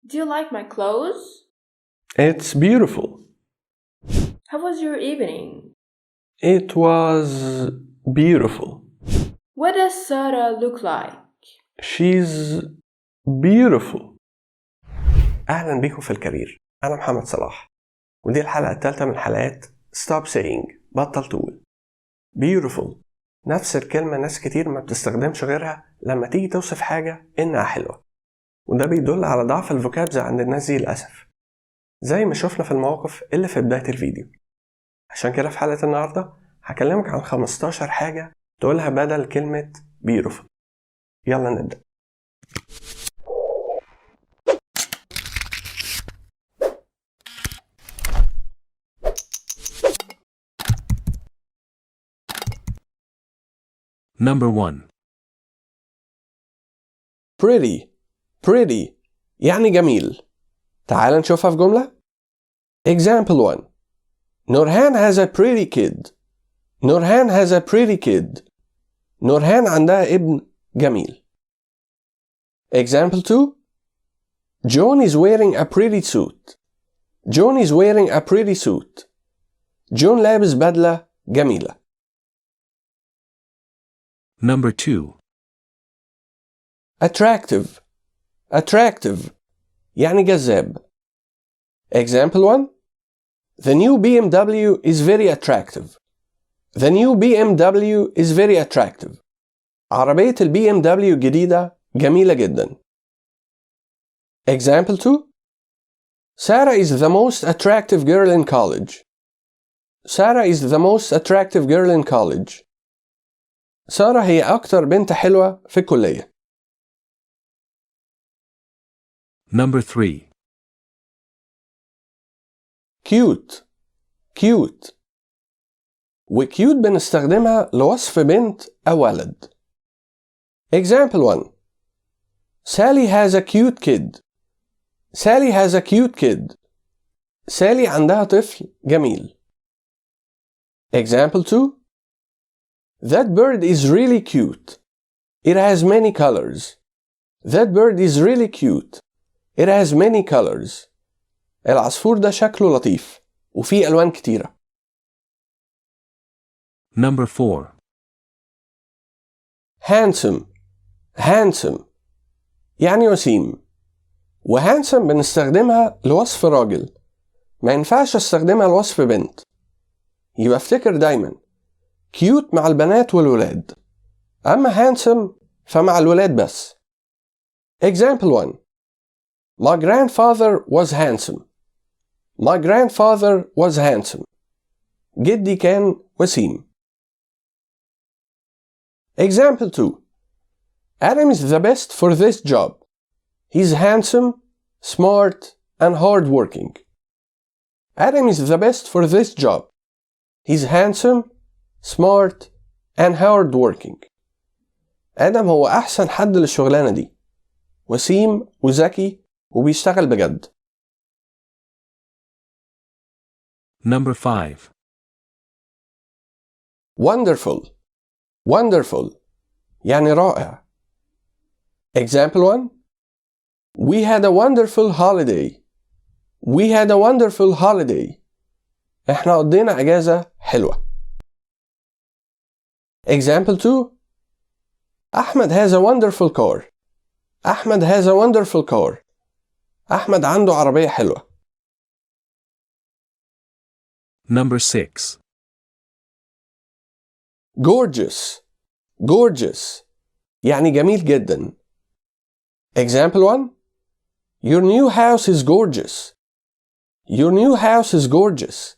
Do you like my clothes? It's beautiful. How was your evening? It was beautiful. What does Sarah look like? She's beautiful. أهلا بيكم في الكارير. أنا محمد صلاح، ودي الحلقة الثالثة من حلقات Stop saying بطل تقول. Beautiful نفس الكلمة ناس كتير ما بتستخدمش غيرها لما تيجي توصف حاجة إنها حلوة، وده بيدل على ضعف الفوكابز عند الناس دي للأسف، زي ما شوفنا في المواقف اللي في بداية الفيديو. عشان كده في حلقة النهاردة هكلمك عن 15 حاجة تقولها بدل كلمة beautiful. يلا نبدأ. Number 1. Pretty يعني جميل. تعال نشوفها في جملة. Example 1. نورهان has a pretty kid. نورهان has a pretty kid. نورهان عندها ابن جميل. Example 2. John is wearing a pretty suit. John is wearing a pretty suit. جون لابس بدلة جميلة. Number 2. Attractive يعني جذاب. Example 1. The new BMW is very attractive. The new BMW is very attractive. عربية البي ام دبليو الجديدة جميلة جدا. Example 2. Sarah is the most attractive girl in college. Sarah is the most attractive girl in college. سارة هي أكتر بنت حلوة في الكلية. Number 3. cute وكيوت بنستخدمها لوصف بنت أو ولد. Example 1. Sally has a cute kid. Sally has a cute kid. سالي عندها طفل جميل. Example 2. That bird is really cute. It has many colors. That bird is really cute. It has many colors. العصفور ده شكله لطيف وفيه ألوان كتيرة. Number 4. handsome يعني وسيم. وhandsome بنستخدمها لوصف راجل، ما ينفعش استخدمها لوصف بنت. يبقى افتكر دايما cute مع البنات والولاد، أما handsome فمع الولاد بس. Example 1. My grandfather was handsome. My grandfather was handsome. جدي كان وسيم. Example 2. Adam is the best for this job. He's handsome, smart, and hardworking. Adam is the best for this job. He's handsome, smart, and hardworking. آدم هو أحسن حد للشغلانة دي، وسيم وذكي وبيشتغل بجد. Number 5. wonderful يعني رائع. Example 1. We had a wonderful holiday. We had a wonderful holiday. احنا قضينا اجازة حلوة. Example 2. أحمد has a wonderful car. أحمد has a wonderful car. أحمد عنده عربية حلوة. Number 6. gorgeous يعني جميل جدا. Example 1. Your new house is gorgeous. Your new house is gorgeous.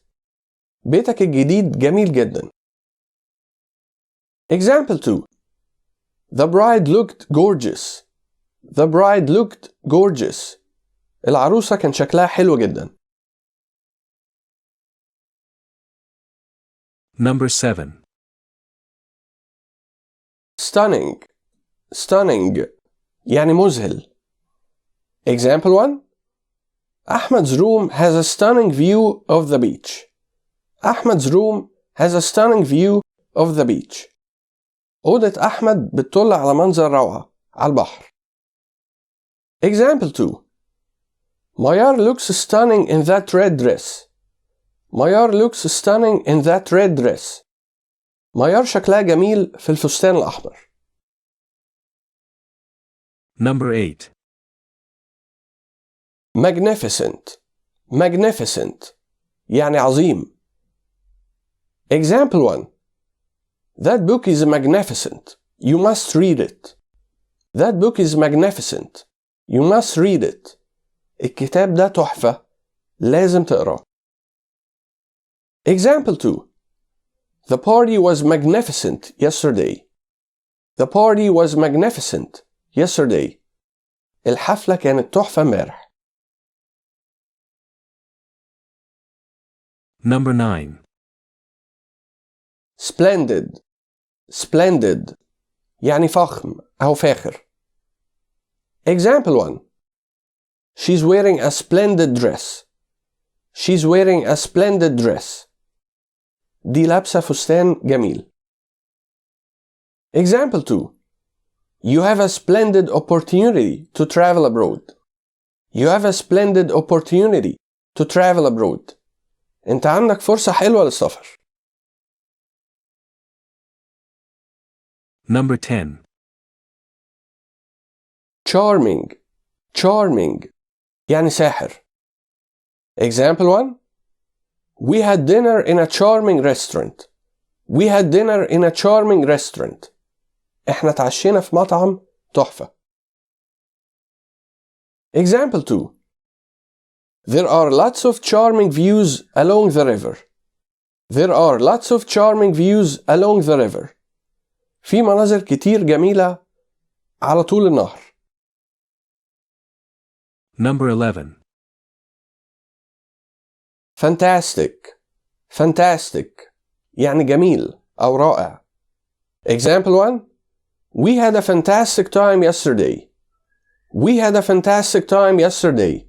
بيتك الجديد جميل جدا. Example 2. The bride looked gorgeous. The bride looked gorgeous. العروسة كان شكلها حلو جدا. Number 7. stunning يعني مذهل. Example 1. Ahmed's room has a stunning view of the beach. Ahmed's room has a stunning view of the beach. أوضة أحمد بتطل على منظر روعة على البحر. Example 2. Mayar looks stunning in that red dress. Mayar looks stunning in that red dress. ميار شكلها جميل في الفستان الأحمر. Number 8. Magnificent. Magnificent. يعني عظيم. Example 1. That book is magnificent. You must read it. That book is magnificent. You must read it. الكتاب ده تحفة. لازم تقراه. Example 2. The party was magnificent yesterday. The party was magnificent yesterday. الحفلة كانت تحفة امبارح. Number 9. Splendid. Splendid. يعني فخم أو فاخر. Example 1. She's wearing a splendid dress. She's wearing a splendid dress. دي لابسة فستان جميل. Example 2. You have a splendid opportunity to travel abroad. You have a splendid opportunity to travel abroad. انت عندك فرصة حلوة للسفر. Number 10. Charming. Charming. يعني ساحر. Example 1. We had dinner in a charming restaurant. We had dinner in a charming restaurant. احنا اتعشينا في مطعم تحفة. Example 2. There are lots of charming views along the river. There are lots of charming views along the river. في مناظر كتير جميلة على طول النهر. Number 11. Fantastic. Fantastic. يعني جميل أو رائع. Example 1. We had a fantastic time yesterday. We had a fantastic time yesterday.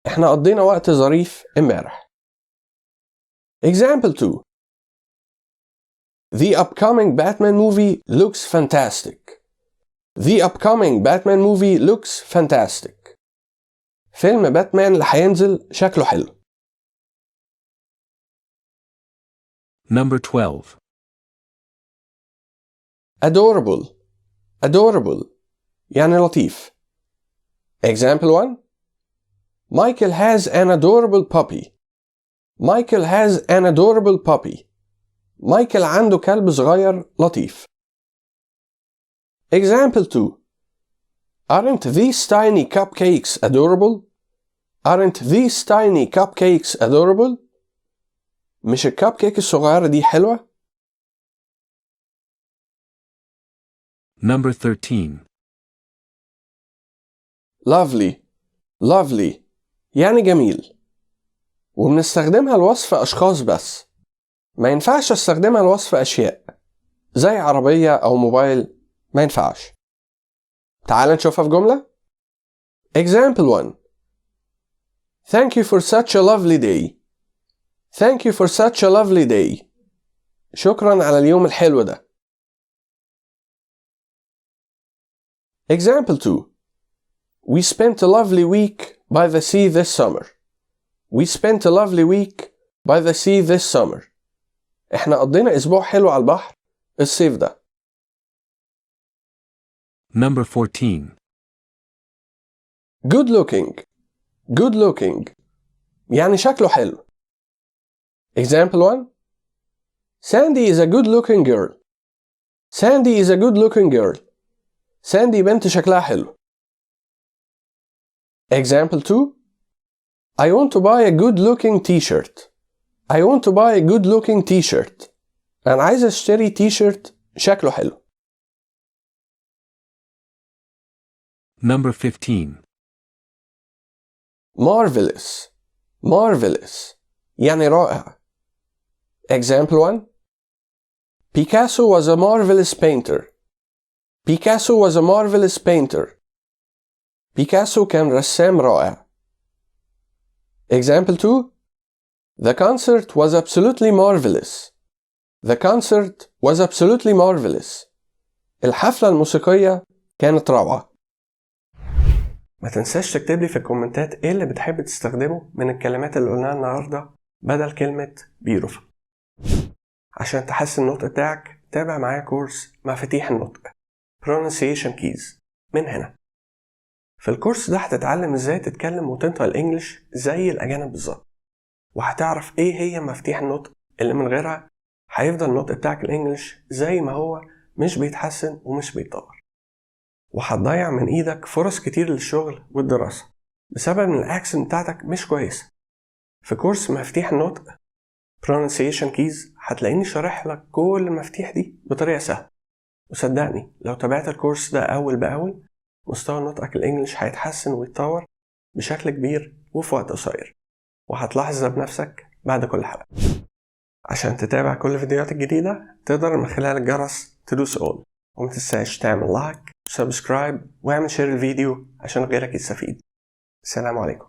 احنا قضينا وقت ظريف امبارح. Example 2. The upcoming Batman movie looks fantastic. The upcoming Batman movie looks fantastic. فيلم باتمان اللي هينزل شكله حلو. Number 12. Adorable. Adorable. يعني لطيف. Example 1. Michael has an adorable puppy. Michael has an adorable puppy. مايكل عنده كلب صغير لطيف. Example 2. Aren't these tiny cupcakes adorable? Aren't these tiny cupcakes adorable? مش الكب كيك الصغيرة دي حلوة؟ Number 13. Lovely. Lovely. يعني جميل. وبنستخدمها لوصف أشخاص بس. ما ينفعش استخدمها لوصف أشياء زي عربية أو موبايل. ما ينفعش. تعال نشوفها في جملة. Example 1. Thank you for such a lovely day. Thank you for such a lovely day. شكرا على اليوم الحلو ده. Example 2. We spent a lovely week by the sea this summer. We spent a lovely week by the sea this summer. احنا قضينا اسبوع حلو على البحر الصيف ده. Number 14. Good looking. Good looking. يعني شكله حلو. Example 1. Sandy is a good looking girl. Sandy is a good looking girl. Sandy بنت شكلها حلو. Example 2. I want to buy a good looking t-shirt. I want to buy a good looking t-shirt. أنا عايز أشتري t-shirt شكله حلو. Number 15. Marvelous. Marvelous. يعني رائع. Example 1. Picasso was a marvelous painter. Picasso was a marvelous painter. Picasso كان رسام رائع. Example 2. The concert was absolutely marvelous. The concert was absolutely marvelous. الحفلة الموسيقية كانت روعة. ما تنساش تكتب لي في الكومنتات ايه اللي بتحب تستخدمه من الكلمات اللي قلناها النهاردة بدل كلمة beautiful. عشان تحسن النطق بتاعك تابع معايا كورس مفاتيح النطق pronunciation keys من هنا. في الكورس ده هتتعلم ازاي تتكلم وتنطق الانجليش زي الاجانب بالظبط، وهتعرف ايه هي مفاتيح النطق اللي من غيرها هيفضل النطق بتاعك الانجليش زي ما هو، مش بيتحسن ومش بيتطور، وهتضيع من ايدك فرص كتير للشغل والدراسة بسبب ان الاكسنت بتاعتك مش كويسة. في كورس مفاتيح النطق pronunciation keys هتلاقيني شارح لك كل المفاتيح دي بطريقة سهلة، وصدقني لو تابعت الكورس ده أول بأول مستوى نطقك الإنجليش هيتحسن ويتطور بشكل كبير وفي وقت قصير، وهتلاحظ ده بنفسك بعد كل حلقة. عشان تتابع كل الفيديوهات الجديدة تقدر من خلال الجرس تدوس all، ومتنساش تعمل لايك وسبسكرايب واعمل شير الفيديو عشان غيرك يستفيد. السلام عليكم.